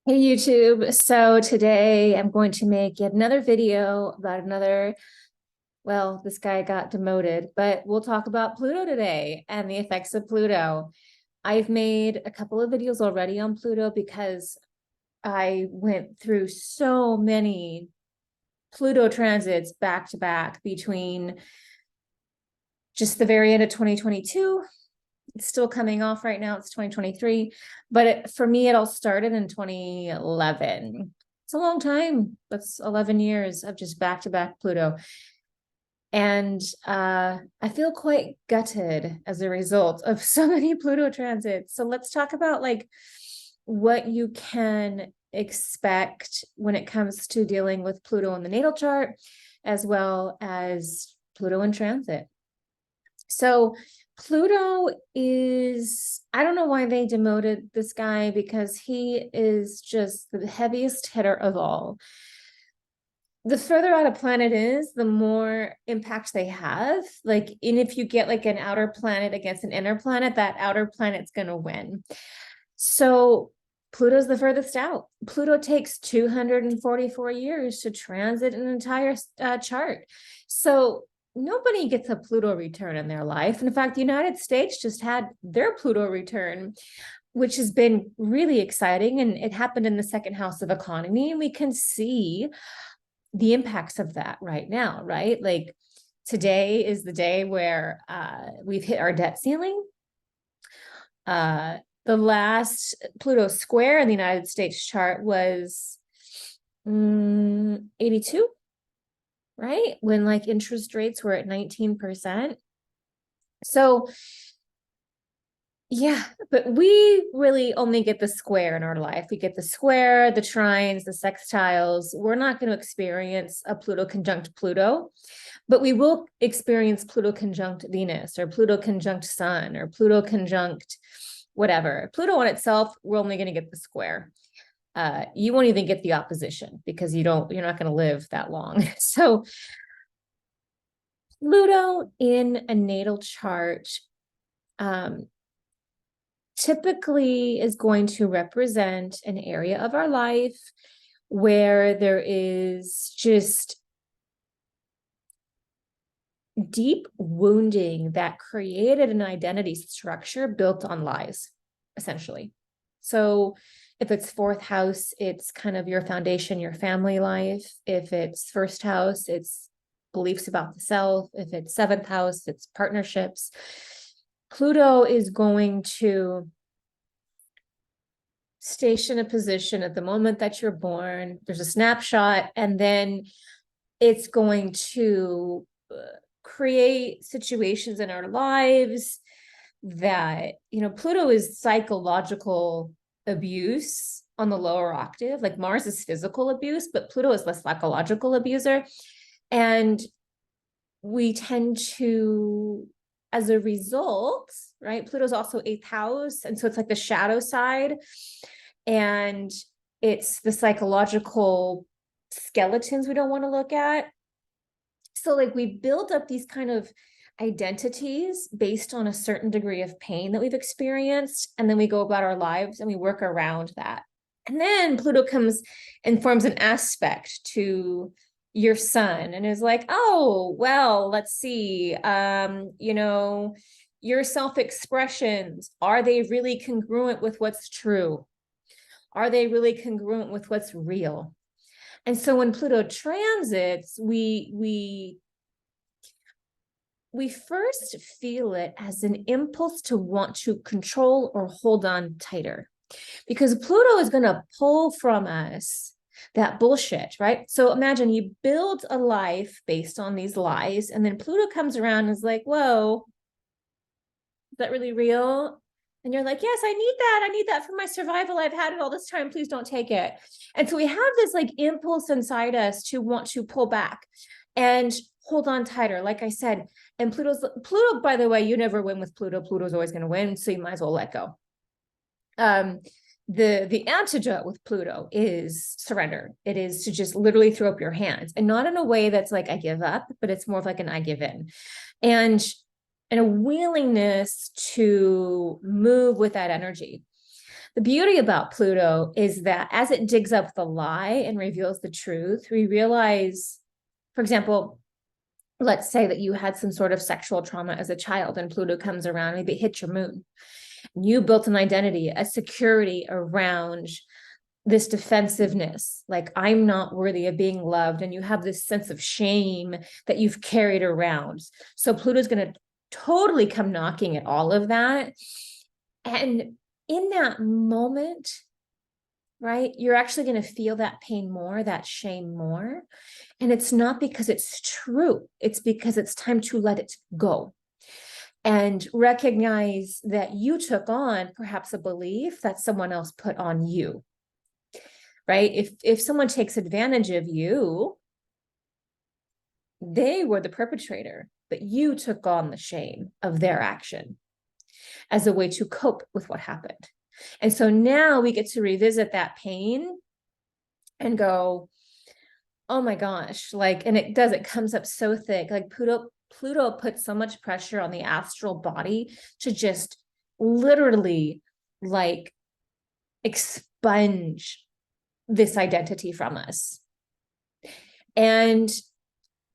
Hey YouTube. So today I'm going to make yet another video about well, this guy got demoted, but we'll talk about Pluto today and the effects of Pluto. I've made a couple of videos already on Pluto because I went through so many Pluto transits back to back between just the very end of 2022. It's still coming off right now. It's 2023. But for me, it all started in 2011. It's a long time. That's 11 years of just back-to-back Pluto. And I feel quite gutted as a result of so many Pluto transits. So let's talk about like what you can expect when it comes to dealing with Pluto in the natal chart, as well as Pluto in transit. So Pluto is, I don't know why they demoted this guy because he is just the heaviest hitter of all. The further out a planet is, the more impact they have. Like, and if you get like an outer planet against an inner planet, that outer planet's going to win. So Pluto's the furthest out. Pluto takes 244 years to transit an entire chart. So nobody gets a Pluto return in their life. In fact, the United States just had their Pluto return, which has been really exciting. And it happened in the second house of economy. And we can see the impacts of that right now, right? Like today is the day where we've hit our debt ceiling. The last Pluto square in the United States chart was 82, right? When like interest rates were at 19%. So yeah, but we really only get the square in our life. We get the square, the trines, the sextiles. We're not going to experience a Pluto conjunct Pluto, but we will experience Pluto conjunct Venus or Pluto conjunct Sun or Pluto conjunct whatever. Pluto on itself, we're only going to get the square. You won't even get the opposition because you're not going to live that long. So Pluto in a natal chart typically is going to represent an area of our life where there is just deep wounding that created an identity structure built on lies, essentially. So if it's fourth house, it's kind of your foundation, your family life. If it's first house, it's beliefs about the self. If it's seventh house, it's partnerships. Pluto is going to station a position at the moment that you're born. There's a snapshot, and then it's going to create situations in our lives that, Pluto is psychological abuse on the lower octave. Like Mars is physical abuse, but Pluto is less psychological abuser. And we tend to, as a result, right? Pluto's also eighth house. And so it's like the shadow side. And it's the psychological skeletons we don't want to look at. So like we build up these kind of identities based on a certain degree of pain that we've experienced. And then we go about our lives and we work around that. And then Pluto comes and forms an aspect to your sun and is like, oh, well, let's see, your self-expressions, are they really congruent with what's true? Are they really congruent with what's real? And so when Pluto transits, we first feel it as an impulse to want to control or hold on tighter, because Pluto is going to pull from us that bullshit, right? So imagine you build a life based on these lies, and then Pluto comes around and is like, whoa, is that really real? And you're like, yes, I need that. I need that for my survival. I've had it all this time. Please don't take it. And so we have this like impulse inside us to want to pull back and hold on tighter. Like I said, and Pluto, by the way, you never win with Pluto. Pluto's always going to win. So you might as well let go. The antidote with Pluto is surrender. It is to just literally throw up your hands, and not in a way that's like, I give up, but it's more of like an I give in. And a willingness to move with that energy. The beauty about Pluto is that as it digs up the lie and reveals the truth, we realize, for example, let's say that you had some sort of sexual trauma as a child and Pluto comes around, maybe it hit your moon. You built an identity, a security around this defensiveness, like I'm not worthy of being loved. And you have this sense of shame that you've carried around. So Pluto's going to totally come knocking at all of that. And in that moment, right, you're actually going to feel that pain more, that shame more. And it's not because it's true. It's because it's time to let it go and recognize that you took on perhaps a belief that someone else put on you, right? If someone takes advantage of you, they were the perpetrator, but you took on the shame of their action as a way to cope with what happened. And so now we get to revisit that pain and go, oh my gosh, like, and it comes up so thick, like Pluto puts so much pressure on the astral body to just literally like expunge this identity from us. And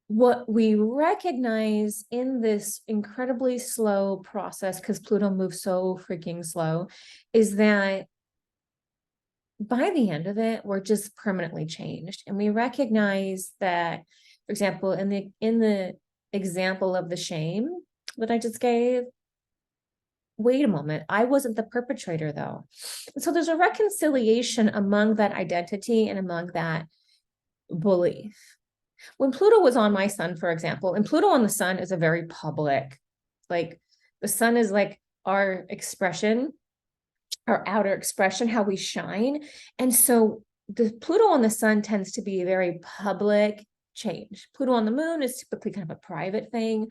what we recognize in this incredibly slow process, because Pluto moves so freaking slow, is that by the end of it, we're just permanently changed. And we recognize that, for example, in the example of the shame that I just gave, wait a moment, I wasn't the perpetrator though. And so there's a reconciliation among that identity and among that belief. When Pluto was on my sun, for example, and Pluto on the sun is a very public, like the sun is like our expression, our outer expression, how we shine. And so the Pluto on the sun tends to be a very public change. Pluto on the moon is typically kind of a private thing,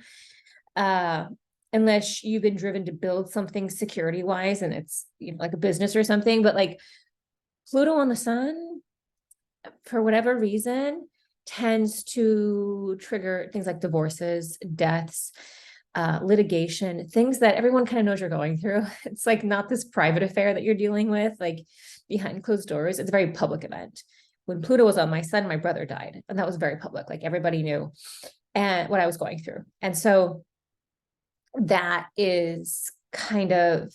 unless you've been driven to build something security wise and it's, you know, like a business or something. But like Pluto on the sun, for whatever reason, tends to trigger things like divorces, deaths, litigation, things that everyone kind of knows you're going through. It's like not this private affair that you're dealing with, like behind closed doors. It's a very public event. When Pluto was on my sun, my brother died, and that was very public. Like everybody knew and what I was going through. And so that is kind of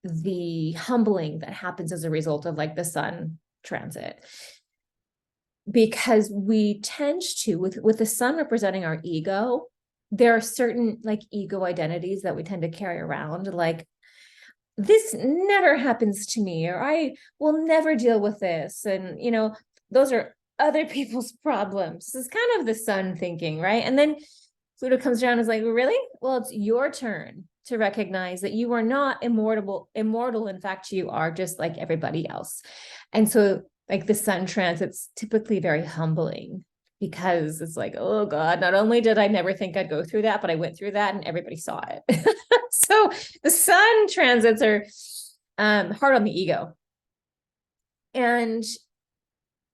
the humbling that happens as a result of like the sun transit. Because we tend to, with the sun representing our ego, there are certain like ego identities that we tend to carry around, like this never happens to me, or I will never deal with this. And, you know, those are other people's problems. This is kind of the sun thinking, right? And then Pluto comes around and is like, really? Well, it's your turn to recognize that you are not immortal. In fact, you are just like everybody else. And so like the sun transit's typically very humbling, because it's like, oh God, not only did I never think I'd go through that, but I went through that and everybody saw it. So the sun transits are hard on the ego. And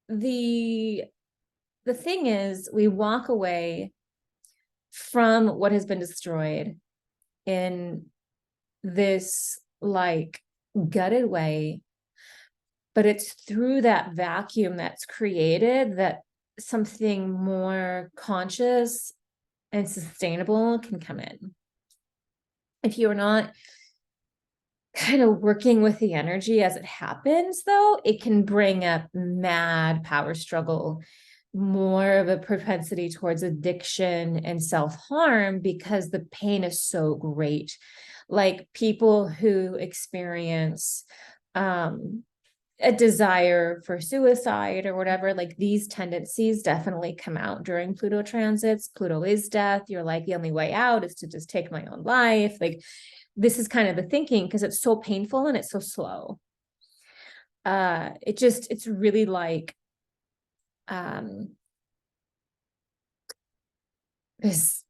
the thing is, we walk away from what has been destroyed in this like gutted way, but it's through that vacuum that's created that something more conscious and sustainable can come in. If you're not kind of working with the energy as it happens, though, it can bring up mad power struggle, more of a propensity towards addiction and self-harm, because the pain is so great. Like people who experience a desire for suicide or whatever, like these tendencies definitely come out during Pluto transits. Pluto is death. You're like, the only way out is to just take my own life. Like this is kind of the thinking, because it's so painful and it's so slow. It's really like this,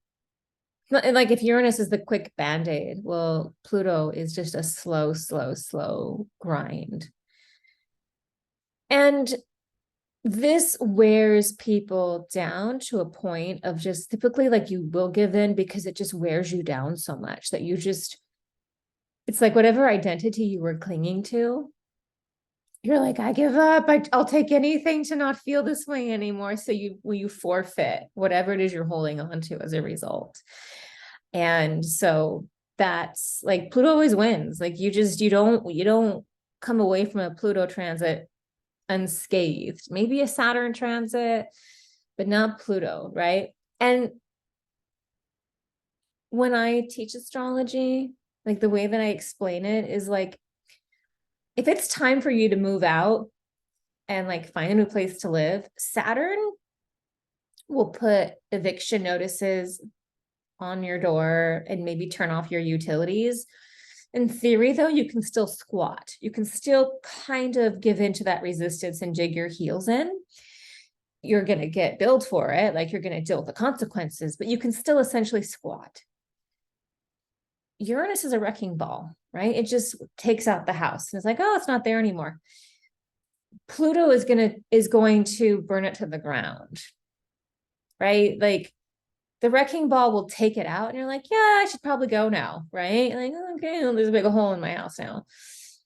like if Uranus is the quick band-aid, well, Pluto is just a slow grind. And this wears people down to a point of just typically like you will give in, because it just wears you down so much that you just, it's like whatever identity you were clinging to you're like, I give up. I'll take anything to not feel this way anymore. So you forfeit whatever it is you're holding on to as a result. And so that's like Pluto always wins. Like you don't come away from a Pluto transit unscathed. Maybe a Saturn transit, but not Pluto, right? And when I teach astrology, like the way that I explain it is like, if it's time for you to move out and like find a new place to live, Saturn will put eviction notices on your door and maybe turn off your utilities. In theory, though, you can still squat. You can still kind of give in to that resistance and dig your heels in. You're going to get billed for it, like you're going to deal with the consequences, but you can still essentially squat. Uranus is a wrecking ball, right? It just takes out the house and it's like, oh, it's not there anymore. Pluto is going to burn it to the ground, right? Like the wrecking ball will take it out and you're like, yeah, I should probably go now, right? Like, okay, well, there's a big hole in my house now.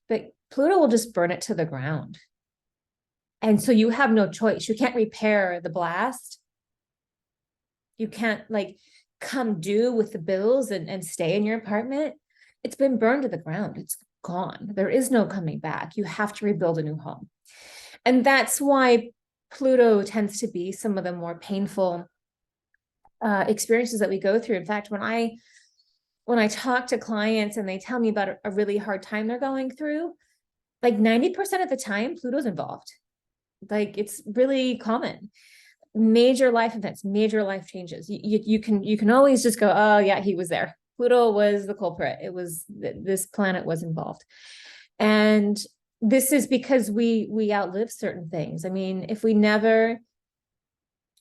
But Pluto will just burn it to the ground. And so you have no choice. You can't repair the blast. You can't like come due with the bills and stay in your apartment. It's been burned to the ground. It's gone. There is no coming back. You have to rebuild a new home. And that's why Pluto tends to be some of the more painful experiences that we go through. In fact, when I talk to clients and they tell me about a really hard time they're going through, like 90% of the time, Pluto's involved. Like it's really common. Major life events, major life changes. You can always just go, oh yeah, he was there. Pluto was the culprit. It was this planet was involved. And this is because we outlive certain things. I mean, if we never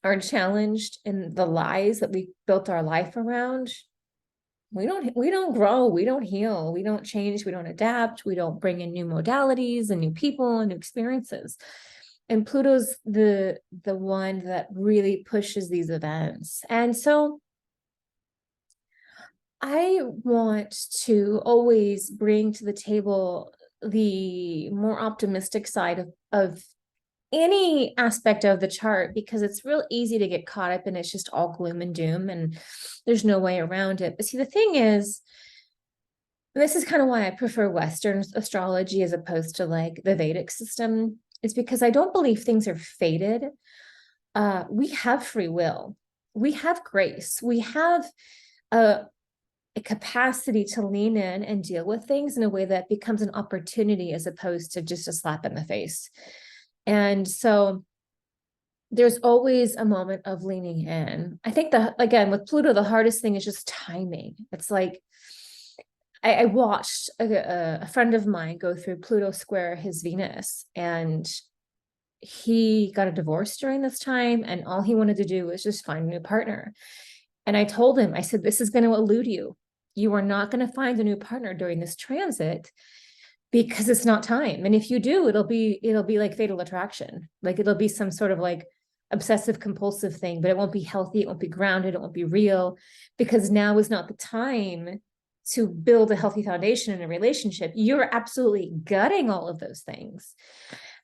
are challenged in the lies that we built our life around, we don't grow, we don't heal, we don't change, we don't adapt, we don't bring in new modalities and new people and new experiences. And Pluto's the one that really pushes these events. And so I want to always bring to the table the more optimistic side of any aspect of the chart, because it's real easy to get caught up and it's just all gloom and doom and there's no way around it. But see, the thing is, this is kind of why I prefer Western astrology as opposed to like the Vedic system, is because I don't believe things are fated. We have free will, we have grace, we have a capacity to lean in and deal with things in a way that becomes an opportunity as opposed to just a slap in the face. And so there's always a moment of leaning in. I think that, again, with Pluto, the hardest thing is just timing. It's like, I watched a friend of mine go through Pluto square his Venus, and he got a divorce during this time, and all he wanted to do was just find a new partner. And I told him, I said, this is going to elude you. You are not going to find a new partner during this transit because it's not time. And if you do, it'll be like fatal attraction. Like it'll be some sort of like obsessive compulsive thing, but it won't be healthy. It won't be grounded. It won't be real, because now is not the time to build a healthy foundation in a relationship. You're absolutely gutting all of those things.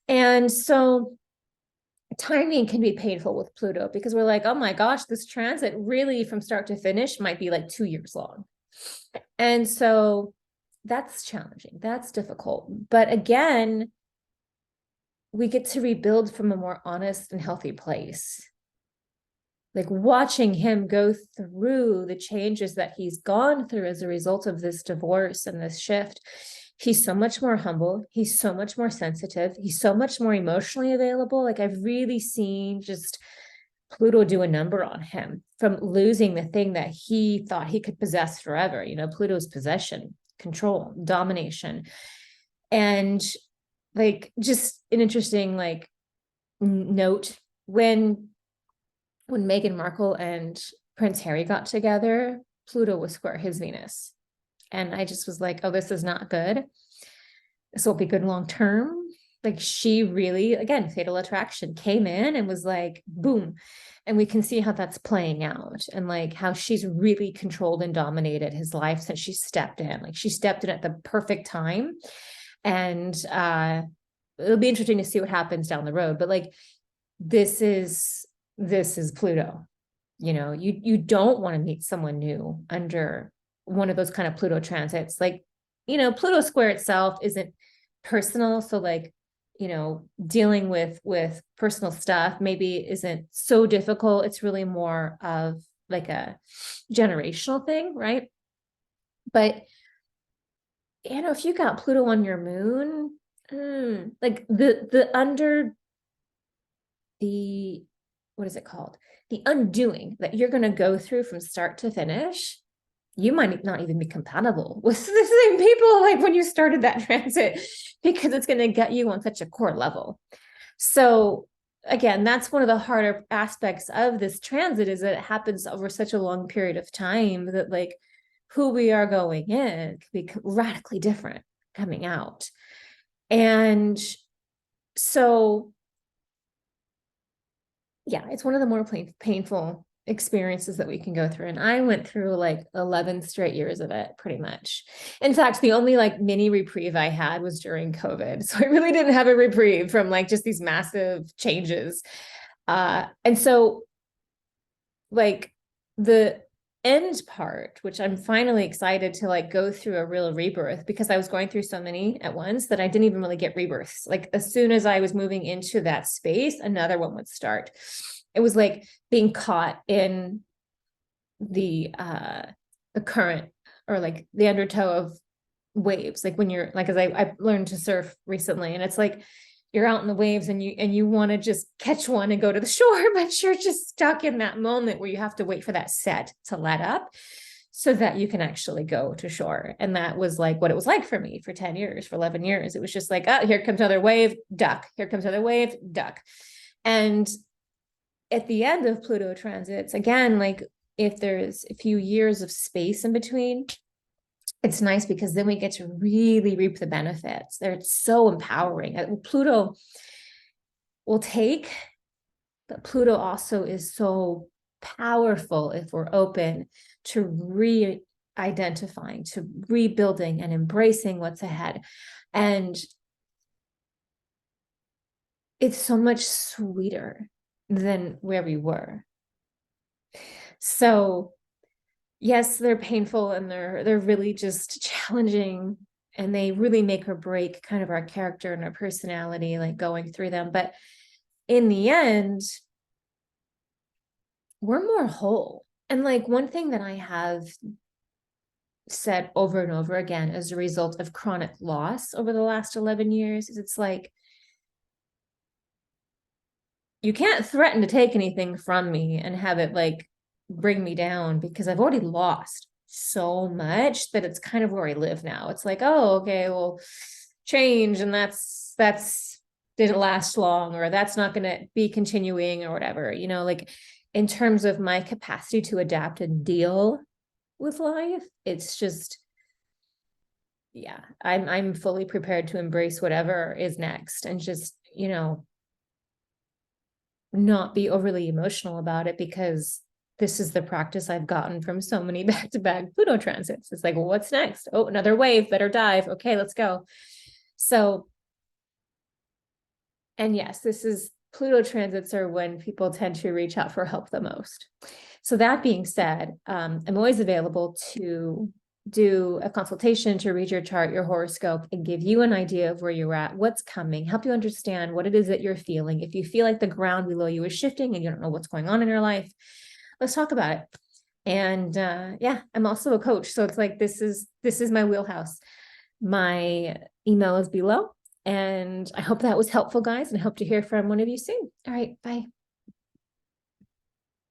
And so timing can be painful with Pluto, because we're like, oh my gosh, this transit really from start to finish might be like 2 years long. And so that's challenging. That's difficult. But again, we get to rebuild from a more honest and healthy place. Like watching him go through the changes that he's gone through as a result of this divorce and this shift, he's so much more humble. He's so much more sensitive. He's so much more emotionally available. Like I've really seen just Pluto do a number on him from losing the thing that he thought he could possess forever. You know, Pluto's possession, control, domination. And like just an interesting like note, when Meghan Markle and Prince Harry got together, Pluto was square his Venus. And I just was like, oh, this is not good. This won't be good long term. Like she really, again, fatal attraction came in and was like, boom. And we can see how that's playing out, and like how she's really controlled and dominated his life since she stepped in. Like she stepped in at the perfect time. And it'll be interesting to see what happens down the road. But like, this is Pluto. You know, you don't want to meet someone new under one of those kind of Pluto transits. Like, you know, Pluto square itself isn't personal. So like, you know, dealing with personal stuff maybe isn't so difficult. It's really more of like a generational thing, right? But you know, if you got Pluto on your moon, like the under the what is it called? The undoing that you're going to go through from start to finish, you might not even be compatible with the same people like when you started that transit, because it's going to get you on such a core level. So again, that's one of the harder aspects of this transit, is that it happens over such a long period of time that like who we are going in can be radically different coming out. And so yeah, it's one of the more painful experiences that we can go through. And I went through like 11 straight years of it, pretty much. In fact, the only like mini reprieve I had was during COVID. So I really didn't have a reprieve from like just these massive changes. And so like the end part, which I'm finally excited to like go through a real rebirth, because I was going through so many at once that I didn't even really get rebirths. Like as soon as I was moving into that space, another one would start. It was like being caught in the current, or like the undertow of waves. Like when you're like, as I learned to surf recently, and it's like you're out in the waves and you want to just catch one and go to the shore, but you're just stuck in that moment where you have to wait for that set to let up so that you can actually go to shore. And that was like what it was like for me for 10 years, for 11 years. It was just like, oh, here comes another wave, duck. Here comes another wave, duck. And at the end of Pluto transits, again, like if there's a few years of space in between, it's nice because then we get to really reap the benefits. They're so empowering. Pluto will take, but Pluto also is so powerful if we're open to re-identifying, to rebuilding and embracing what's ahead. And it's so much sweeter than where we were. So yes, they're painful and they're really just challenging, and they really make or break kind of our character and our personality, like going through them. But in the end, we're more whole. And like one thing that I have said over and over again as a result of chronic loss over the last 11 years is it's like, you can't threaten to take anything from me and have it like bring me down, because I've already lost so much that it's kind of where I live now. It's like, oh, okay, well, change, and that's didn't last long, or that's not going to be continuing, or whatever, you know, like in terms of my capacity to adapt and deal with life, it's just, yeah, I'm fully prepared to embrace whatever is next, and just, you know, not be overly emotional about it, because this is the practice I've gotten from so many back-to-back Pluto transits. It's like, well, what's next? Oh, another wave, better dive. Okay, let's go. So, and yes, this is Pluto transits are when people tend to reach out for help the most. So that being said, I'm always available to do a consultation to read your chart, your horoscope, and give you an idea of where you're at, what's coming, help you understand what it is that you're feeling. If you feel like the ground below you is shifting and you don't know what's going on in your life, let's talk about it. And yeah, I'm also a coach. So it's like, this is my wheelhouse. My email is below. And I hope that was helpful, guys, and I hope to hear from one of you soon. All right, bye.